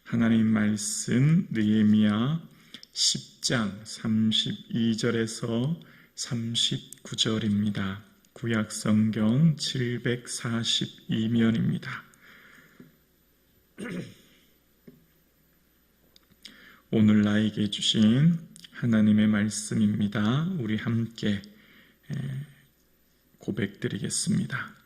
하나님 말씀 느헤미야 10장 32절에서 39절입니다. 구약 성경 742면입니다. 오늘 나에게 주신 하나님의 말씀입니다. 우리 함께 고백드리겠습니다.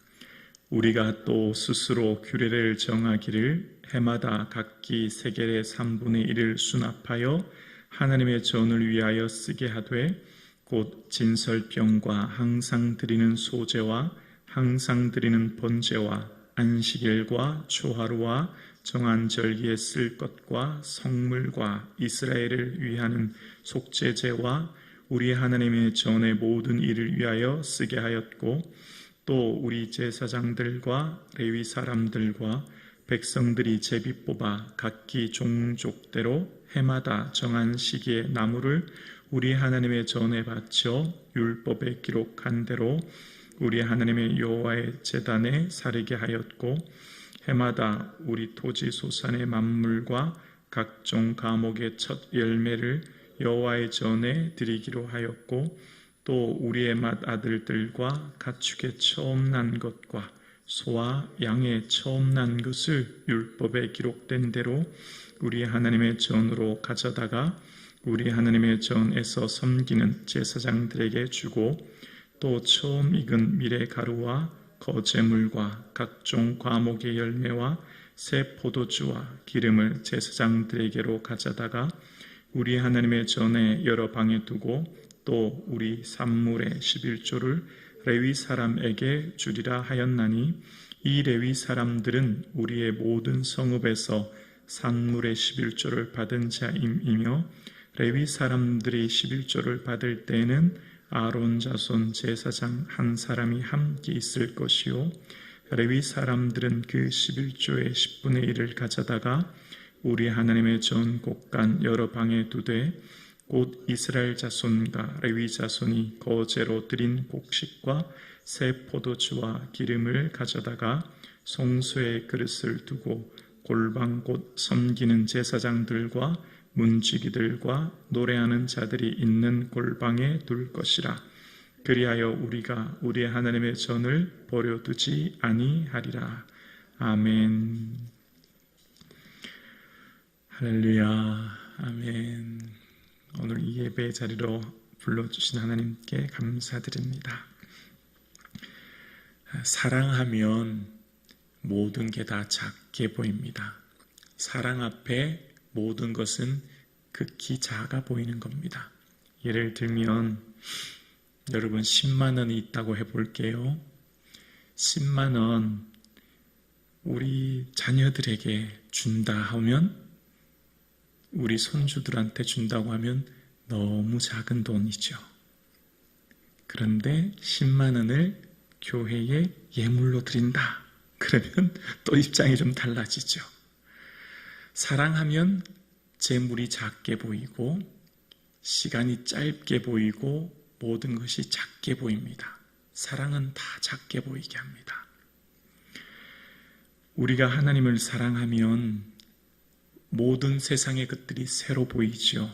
우리가 또 스스로 규례를 정하기를 해마다 각기 세겔의 3분의 1을 수납하여 하나님의 전을 위하여 쓰게 하되 곧 진설병과 항상 드리는 소제와 항상 드리는 번제와 안식일과 초하루와 정한 절기에 쓸 것과 성물과 이스라엘을 위하는 속죄제와 우리 하나님의 전의 모든 일을 위하여 쓰게 하였고 또 우리 제사장들과 레위 사람들과 백성들이 제비 뽑아 각기 종족대로 해마다 정한 시기에 나무를 우리 하나님의 전에 바쳐 율법에 기록한 대로 우리 하나님의 여호와의 제단에 사르게 하였고 해마다 우리 토지 소산의 만물과 각종 과목의 첫 열매를 여호와의 전에 드리기로 하였고 또 우리의 맏아들들과 가축의 처음 난 것과 소와 양의 처음 난 것을 율법에 기록된 대로 우리 하나님의 전으로 가져다가 우리 하나님의 전에서 섬기는 제사장들에게 주고 또 처음 익은 밀의 가루와 거제물과 각종 과목의 열매와 새 포도주와 기름을 제사장들에게로 가져다가 우리 하나님의 전에 여러 방에 두고 또 우리 산물의 11조를 레위 사람에게 주리라 하였나니 이 레위 사람들은 우리의 모든 성읍에서 산물의 11조를 받은 자임이며 레위 사람들이 11조를 받을 때에는 아론 자손 제사장 한 사람이 함께 있을 것이요 레위 사람들은 그 11조의 10분의 1을 가져다가 우리 하나님의 전 곳간 여러 방에 두되 곧 이스라엘 자손과 레위 자손이 거제로 드린 곡식과 새 포도주와 기름을 가져다가 송수의 그릇을 두고 골방 곧 섬기는 제사장들과 문지기들과 노래하는 자들이 있는 골방에 둘 것이라. 그리하여 우리가 우리 하나님의 전을 버려두지 아니하리라. 아멘. 할렐루야. 아멘. 오늘 이 예배 자리로 불러주신 하나님께 감사드립니다. 사랑하면 모든 게 다 작게 보입니다. 사랑 앞에 모든 것은 극히 작아 보이는 겁니다. 예를 들면 여러분 10만 원이 있다고 해볼게요. 10만 원 우리 자녀들에게 준다 하면 우리 손주들한테 준다고 하면 너무 작은 돈이죠. 그런데 10만 원을 교회에 예물로 드린다. 그러면 또 입장이 좀 달라지죠. 사랑하면 재물이 작게 보이고 시간이 짧게 보이고 모든 것이 작게 보입니다. 사랑은 다 작게 보이게 합니다. 우리가 하나님을 사랑하면 모든 세상의 것들이 새로 보이죠.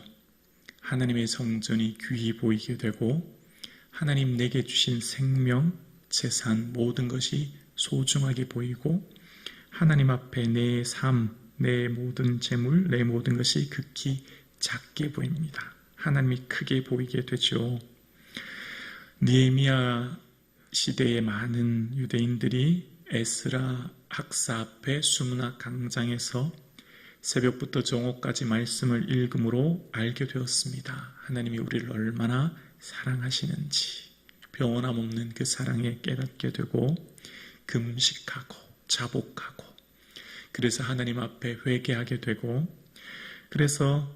하나님의 성전이 귀히 보이게 되고 하나님 내게 주신 생명, 재산 모든 것이 소중하게 보이고 하나님 앞에 내 삶, 내 모든 재물, 내 모든 것이 극히 작게 보입니다. 하나님이 크게 보이게 되죠. 느헤미야 시대의 많은 유대인들이 에스라 학사 앞에 수문학 강장에서 새벽부터 정오까지 말씀을 읽음으로 알게 되었습니다. 하나님이 우리를 얼마나 사랑하시는지 변함없는 그 사랑에 깨닫게 되고 금식하고 자복하고 그래서 하나님 앞에 회개하게 되고 그래서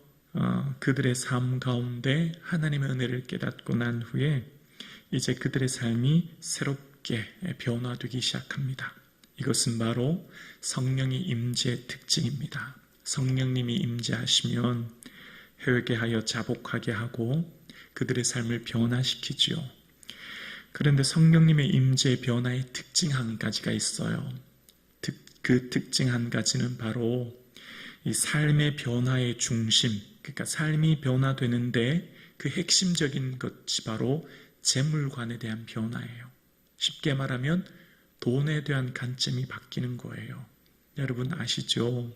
그들의 삶 가운데 하나님의 은혜를 깨닫고 난 후에 이제 그들의 삶이 새롭게 변화되기 시작합니다. 이것은 바로 성령의 임재의 특징입니다. 성령님이 임재하시면 회개하여 자복하게 하고 그들의 삶을 변화시키지요. 그런데 성령님의 임재의 변화의 특징 한 가지가 있어요. 그 특징 한 가지는 바로 이 삶의 변화의 중심, 그러니까 삶이 변화되는데 그 핵심적인 것이 바로 재물관에 대한 변화예요. 쉽게 말하면 돈에 대한 관점이 바뀌는 거예요. 여러분 아시죠?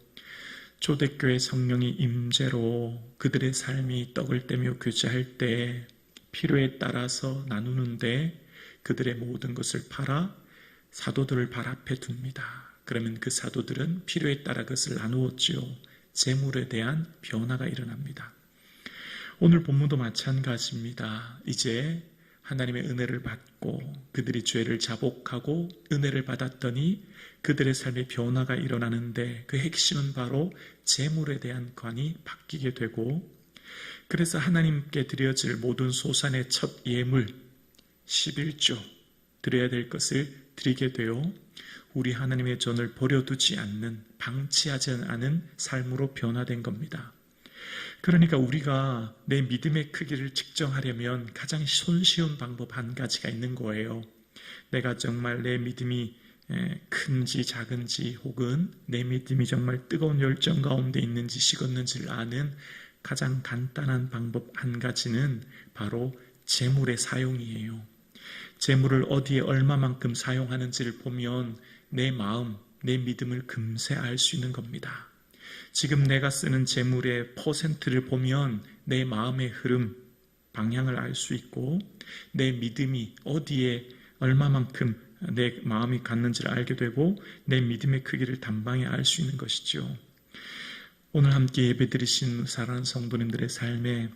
초대교회 성령의 임재로 그들의 삶이 떡을 떼며 교제할 때 필요에 따라서 나누는데 그들의 모든 것을 팔아 사도들을 발 앞에 둡니다. 그러면 그 사도들은 필요에 따라 그것을 나누었지요. 재물에 대한 변화가 일어납니다. 오늘 본문도 마찬가지입니다. 이제 하나님의 은혜를 받고 그들이 죄를 자복하고 은혜를 받았더니 그들의 삶의 변화가 일어나는데 그 핵심은 바로 재물에 대한 관이 바뀌게 되고, 그래서 하나님께 드려질 모든 소산의 첫 예물 11조 드려야 될 것을 드리게 되어 우리 하나님의 전을 버려두지 않는, 방치하지 않은 삶으로 변화된 겁니다. 그러니까 우리가 내 믿음의 크기를 측정하려면 가장 손쉬운 방법 한 가지가 있는 거예요. 내가 정말 내 믿음이 큰지 작은지, 혹은 내 믿음이 정말 뜨거운 열정 가운데 있는지 식었는지를 아는 가장 간단한 방법 한 가지는 바로 재물의 사용이에요. 재물을 어디에 얼마만큼 사용하는지를 보면 내 마음, 내 믿음을 금세 알 수 있는 겁니다. 지금 내가 쓰는 재물의 퍼센트를 보면 내 마음의 흐름, 방향을 알 수 있고, 내 믿음이 어디에 얼마만큼 내 마음이 갔는지를 알게 되고, 내 믿음의 크기를 단방에 알 수 있는 것이죠. 오늘 함께 예배드리신 사랑하는 성도님들의 삶에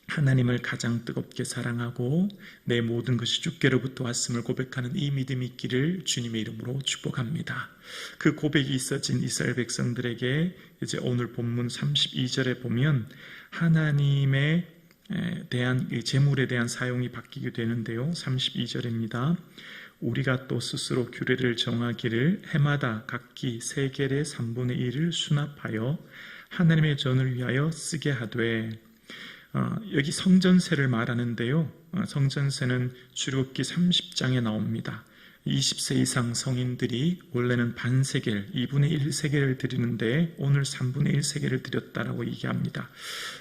하나님을 가장 뜨겁게 사랑하고 내 모든 것이 주께로부터 왔음을 고백하는 이 믿음이 있기를 주님의 이름으로 축복합니다. 그 고백이 있어진 이스라엘 백성들에게 이제 오늘 본문 32절에 보면 하나님에 대한 재물에 대한 사용이 바뀌게 되는데요. 32절입니다. 우리가 또 스스로 규례를 정하기를 해마다 각기 세겔의 3분의 1을 수납하여 하나님의 전을 위하여 쓰게 하되, 여기 성전세를 말하는데요. 성전세는 출애굽기 30장에 나옵니다. 20세 이상 성인들이 원래는 반세겔, 2분의 1 세겔을 드리는데 오늘 3분의 1 세겔을 드렸다라고 얘기합니다.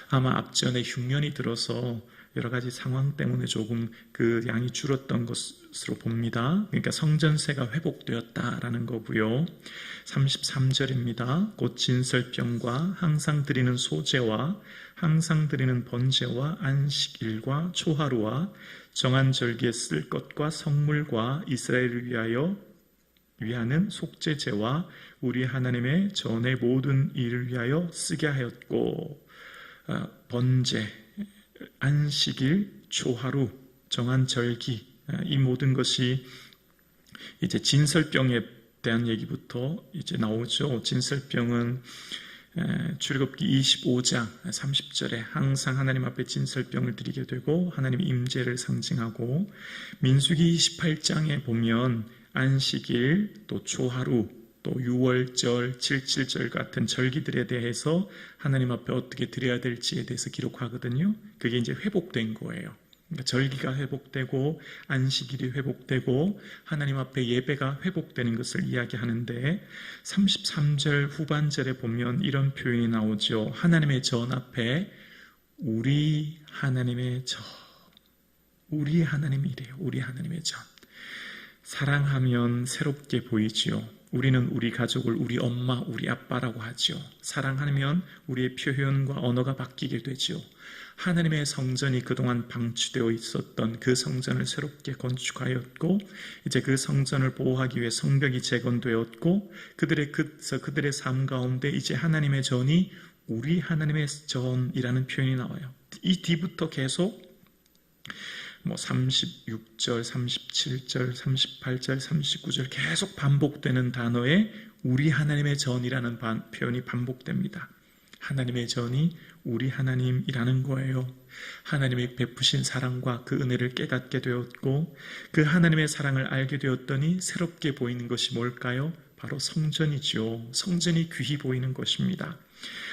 아마 앞전에 흉년이 들어서 여러 가지 상황 때문에 조금 그 양이 줄었던 것으로 봅니다. 그러니까 성전세가 회복되었다라는 거고요. 33절입니다. 곧 진설병과 항상 드리는 소제와 항상 드리는 번제와 안식일과 초하루와 정한 절기에 쓸 것과 성물과 이스라엘을 위하는 속죄제와 우리 하나님의 전의 모든 일을 위하여 쓰게 하였고, 번제, 안식일, 초하루, 정한 절기, 이 모든 것이 이제 진설병에 대한 얘기부터 이제 나오죠. 진설병은 출애굽기 25장 30절에 항상 하나님 앞에 진설병을 드리게 되고 하나님의 임재를 상징하고, 민수기 28장에 보면 안식일, 또 초하루, 또 6월절, 77절 같은 절기들에 대해서 하나님 앞에 어떻게 드려야 될지에 대해서 기록하거든요. 그게 이제 회복된 거예요. 그러니까 절기가 회복되고 안식일이 회복되고 하나님 앞에 예배가 회복되는 것을 이야기하는데, 33절 후반절에 보면 이런 표현이 나오죠. 하나님의 전 앞에 우리 하나님의 전, 우리 하나님이래요. 우리 하나님의 전. 사랑하면 새롭게 보이지요. 우리는 우리 가족을 우리 엄마, 우리 아빠라고 하죠. 사랑하면 우리의 표현과 언어가 바뀌게 되죠. 하나님의 성전이 그동안 방치되어 있었던 그 성전을 새롭게 건축하였고, 이제 그 성전을 보호하기 위해 성벽이 재건되었고, 그들의 삶 가운데 이제 하나님의 전이 우리 하나님의 전이라는 표현이 나와요. 이 뒤부터 계속 36절, 37절, 38절, 39절 계속 반복되는 단어에 우리 하나님의 전이라는 표현이 반복됩니다. 하나님의 전이 우리 하나님이라는 거예요. 하나님의 베푸신 사랑과 그 은혜를 깨닫게 되었고, 그 하나님의 사랑을 알게 되었더니 새롭게 보이는 것이 뭘까요? 바로 성전이죠. 성전이 귀히 보이는 것입니다.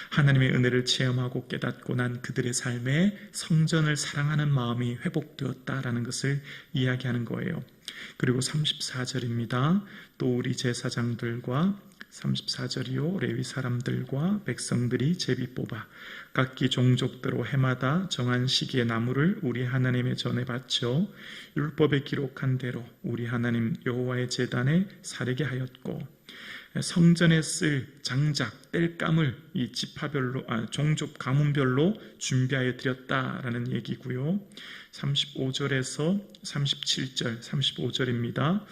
하나님의 은혜를 체험하고 깨닫고 난 그들의 삶에 성전을 사랑하는 마음이 회복되었다라는 것을 이야기하는 거예요. 그리고 34절입니다. 또 우리 제사장들과 34절이요. 레위 사람들과 백성들이 제비 뽑아 각기 종족대로 해마다 정한 시기에 나무를 우리 하나님의 전에 바쳐 율법에 기록한 대로 우리 하나님 여호와의 제단에 사르게 하였고, 성전에 쓸 장작, 땔감을 이 지파별로, 종족 가문별로 준비하여 드렸다라는 얘기고요. 35절에서 37절, 35절입니다.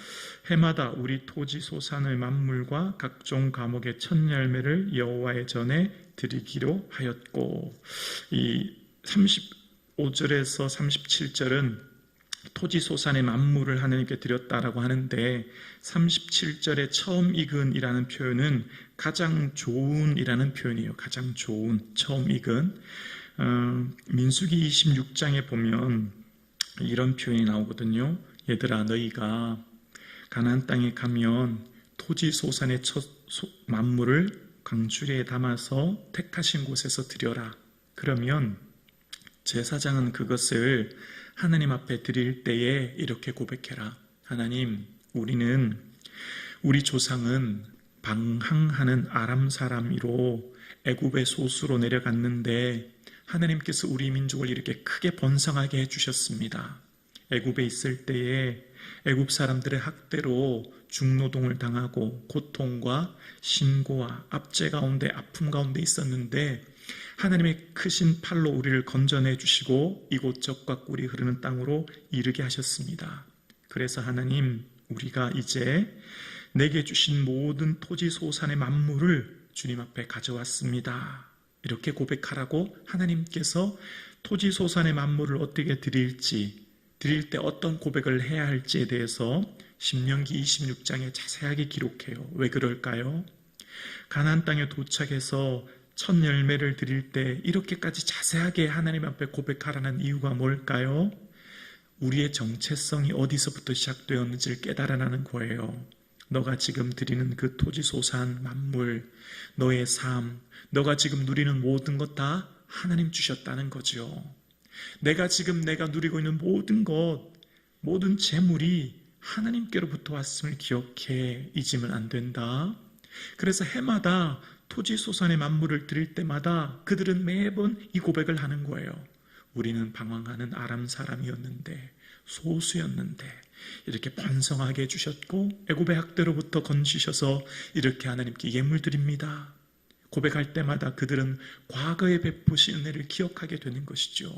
해마다 우리 토지 소산의 만물과 각종 과목의 첫 열매를 여호와의 전에 드리기로 하였고, 이 35절에서 37절은 토지 소산의 만물을 하나님께 드렸다라고 하는데, 37절의 처음 익은이라는 표현은 가장 좋은이라는 표현이에요. 가장 좋은, 처음 익은. 민수기 26장에 보면 이런 표현이 나오거든요. 얘들아, 너희가 가나안 땅에 가면 토지 소산의 첫 만물을 강주리에 담아서 택하신 곳에서 드려라. 그러면 제사장은 그것을 하나님 앞에 드릴 때에 이렇게 고백해라. 하나님, 우리 조상은 방황하는 아람 사람이로 애굽의 소수로 내려갔는데 하나님께서 우리 민족을 이렇게 크게 번성하게 해주셨습니다. 애굽에 있을 때에 애굽 사람들의 학대로 중노동을 당하고 고통과 신고와 압제 가운데, 아픔 가운데 있었는데 하나님의 크신 팔로 우리를 건져내 주시고 이곳저곳 꿀이 흐르는 땅으로 이르게 하셨습니다. 그래서 하나님, 우리가 이제 내게 주신 모든 토지 소산의 만물을 주님 앞에 가져왔습니다. 이렇게 고백하라고 하나님께서 토지 소산의 만물을 어떻게 드릴지, 드릴 때 어떤 고백을 해야 할지에 대해서 신명기 26장에 자세하게 기록해요. 왜 그럴까요? 가나안 땅에 도착해서 첫 열매를 드릴 때 이렇게까지 자세하게 하나님 앞에 고백하라는 이유가 뭘까요? 우리의 정체성이 어디서부터 시작되었는지를 깨달아나는 거예요. 너가 지금 드리는 그 토지 소산 만물, 너의 삶, 너가 지금 누리는 모든 것 다 하나님 주셨다는 거죠. 내가 누리고 있는 모든 것, 모든 재물이 하나님께로부터 왔음을 기억해. 잊으면 안 된다. 그래서 해마다 토지 소산의 만물을 드릴 때마다 그들은 매번 이 고백을 하는 거예요. 우리는 방황하는 아람 사람이었는데, 소수였는데 이렇게 번성하게 해주셨고 애굽의 학대로부터 건지셔서 이렇게 하나님께 예물 드립니다. 고백할 때마다 그들은 과거에 베푸신 은혜를 기억하게 되는 것이죠.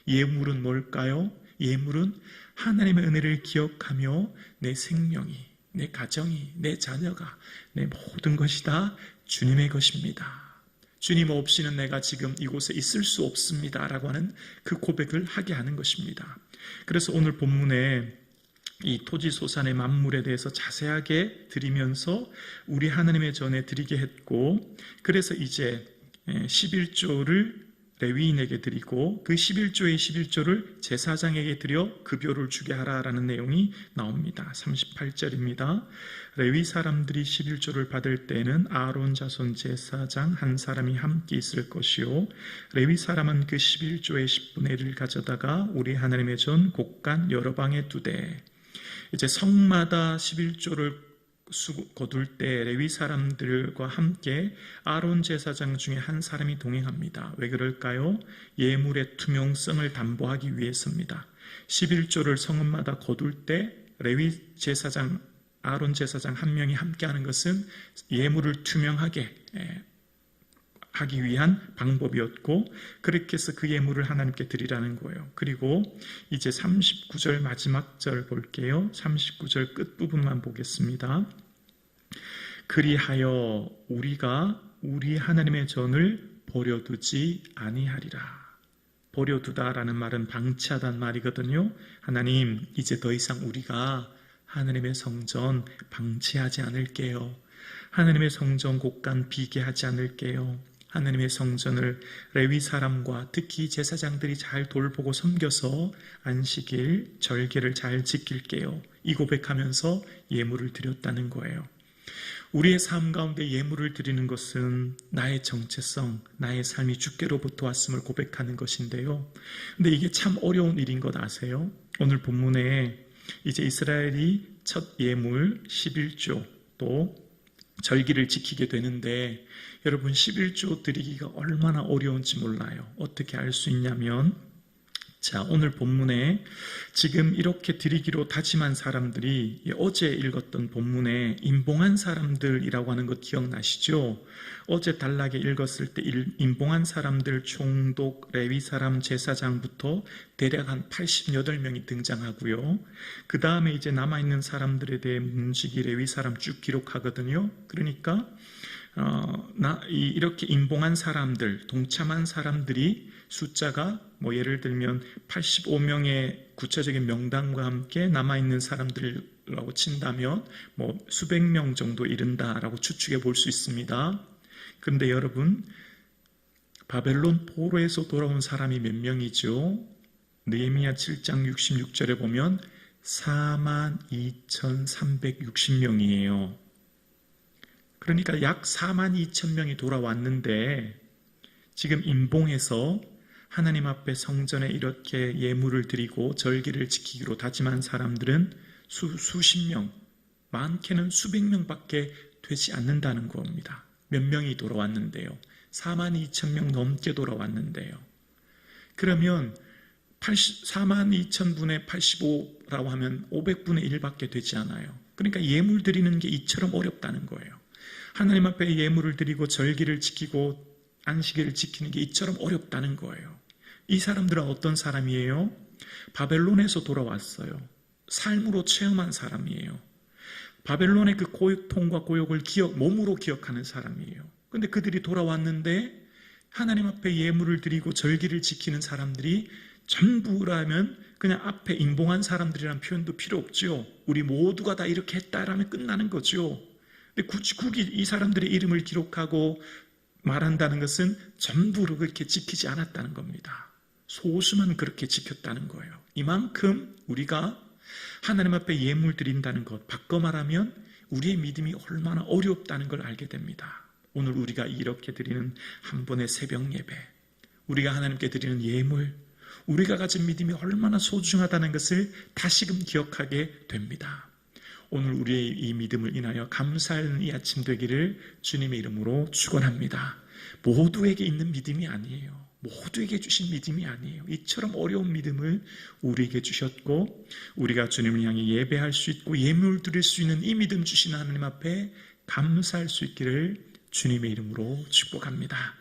예물은 뭘까요? 예물은 하나님의 은혜를 기억하며 내 생명이, 내 가정이, 내 자녀가, 내 모든 것이 다 주님의 것입니다. 주님 없이는 내가 지금 이곳에 있을 수 없습니다 라고 하는 그 고백을 하게 하는 것입니다. 그래서 오늘 본문에 이 토지 소산의 만물에 대해서 자세하게 드리면서 우리 하나님의 전에 드리게 했고, 그래서 이제 11조를 레위인에게 드리고 그 11조의 11조를 제사장에게 드려 급여를 주게 하라라는 내용이 나옵니다. 38절입니다. 레위 사람들이 11조를 받을 때에는 아론 자손 제사장 한 사람이 함께 있을 것이요, 레위 사람은 그 11조의 10분의 1을 가져다가 우리 하나님의 전 곳간 여러 방에 두되, 이제 성마다 11조를 거둘 때 레위 사람들과 함께 아론 제사장 중에 한 사람이 동행합니다. 왜 그럴까요? 예물의 투명성을 담보하기 위해서입니다. 11조를 성읍마다 거둘 때 레위 제사장, 아론 제사장 한 명이 함께하는 것은 예물을 투명하게 하기 위한 방법이었고, 그렇게 해서 그 예물을 하나님께 드리라는 거예요. 그리고 이제 39절 마지막 절 볼게요. 39절 끝부분만 보겠습니다. 그리하여 우리가 우리 하나님의 전을 버려두지 아니하리라. 버려두다라는 말은 방치하다는 말이거든요. 하나님, 이제 더 이상 우리가 하나님의 성전 방치하지 않을게요. 하나님의 성전 곳간 비게하지 않을게요. 하나님의 성전을 레위 사람과 특히 제사장들이 잘 돌보고 섬겨서 안식일, 절개를 잘 지킬게요. 이 고백하면서 예물을 드렸다는 거예요. 우리의 삶 가운데 예물을 드리는 것은 나의 정체성, 나의 삶이 주께로부터 왔음을 고백하는 것인데요. 근데 이게 참 어려운 일인 것 아세요? 오늘 본문에 이제 이스라엘이 첫 예물 11조, 또 절기를 지키게 되는데 여러분 11조 드리기가 얼마나 어려운지 몰라요. 어떻게 알 수 있냐면 자, 오늘 본문에 지금 이렇게 드리기로 다짐한 사람들이 어제 읽었던 본문에 임봉한 사람들이라고 하는 거 기억나시죠? 어제 단락에 읽었을 때 임봉한 사람들 총독, 레위 사람, 제사장부터 대략 한 88명이 등장하고요. 그 다음에 이제 남아있는 사람들에 대해 문지기, 레위 사람 쭉 기록하거든요. 그러니까 이렇게 임봉한 사람들, 동참한 사람들이 숫자가 뭐 예를 들면 85명의 구체적인 명단과 함께 남아있는 사람들이라고 친다면 뭐 수백 명 정도 이른다라고 추측해 볼 수 있습니다. 그런데 여러분, 바벨론 포로에서 돌아온 사람이 몇 명이죠? 느헤미야 7장 66절에 보면 42,360명이에요. 그러니까 약 42,000명이 돌아왔는데 지금 임봉해서 하나님 앞에 성전에 이렇게 예물을 드리고 절기를 지키기로 다짐한 사람들은 수십 명, 많게는 수백 명밖에 되지 않는다는 겁니다. 몇 명이 돌아왔는데요. 42,000명 넘게 돌아왔는데요. 그러면 42,000분의 85라고 하면 500분의 1밖에 되지 않아요. 그러니까 예물 드리는 게 이처럼 어렵다는 거예요. 하나님 앞에 예물을 드리고 절기를 지키고 안식일을 지키는 게 이처럼 어렵다는 거예요. 이 사람들은 어떤 사람이에요? 바벨론에서 돌아왔어요. 삶으로 체험한 사람이에요. 바벨론의 그 고통과 고역을 몸으로 기억하는 사람이에요. 그런데 그들이 돌아왔는데 하나님 앞에 예물을 드리고 절기를 지키는 사람들이 전부라면 그냥 앞에 임봉한 사람들이라는 표현도 필요 없죠. 우리 모두가 다 이렇게 했다라면 끝나는 거죠. 근데 굳이 이 사람들의 이름을 기록하고 말한다는 것은 전부를 그렇게 지키지 않았다는 겁니다. 소수만 그렇게 지켰다는 거예요. 이만큼 우리가 하나님 앞에 예물 드린다는 것, 바꿔 말하면 우리의 믿음이 얼마나 어렵다는 걸 알게 됩니다. 오늘 우리가 이렇게 드리는 한 번의 새벽 예배, 우리가 하나님께 드리는 예물, 우리가 가진 믿음이 얼마나 소중하다는 것을 다시금 기억하게 됩니다. 오늘 우리의 이 믿음을 인하여 감사하는 이 아침 되기를 주님의 이름으로 축원합니다. 모두에게 있는 믿음이 아니에요. 모두에게 주신 믿음이 아니에요. 이처럼 어려운 믿음을 우리에게 주셨고 우리가 주님을 향해 예배할 수 있고 예물 드릴 수 있는 이 믿음 주신 하나님 앞에 감사할 수 있기를 주님의 이름으로 축복합니다.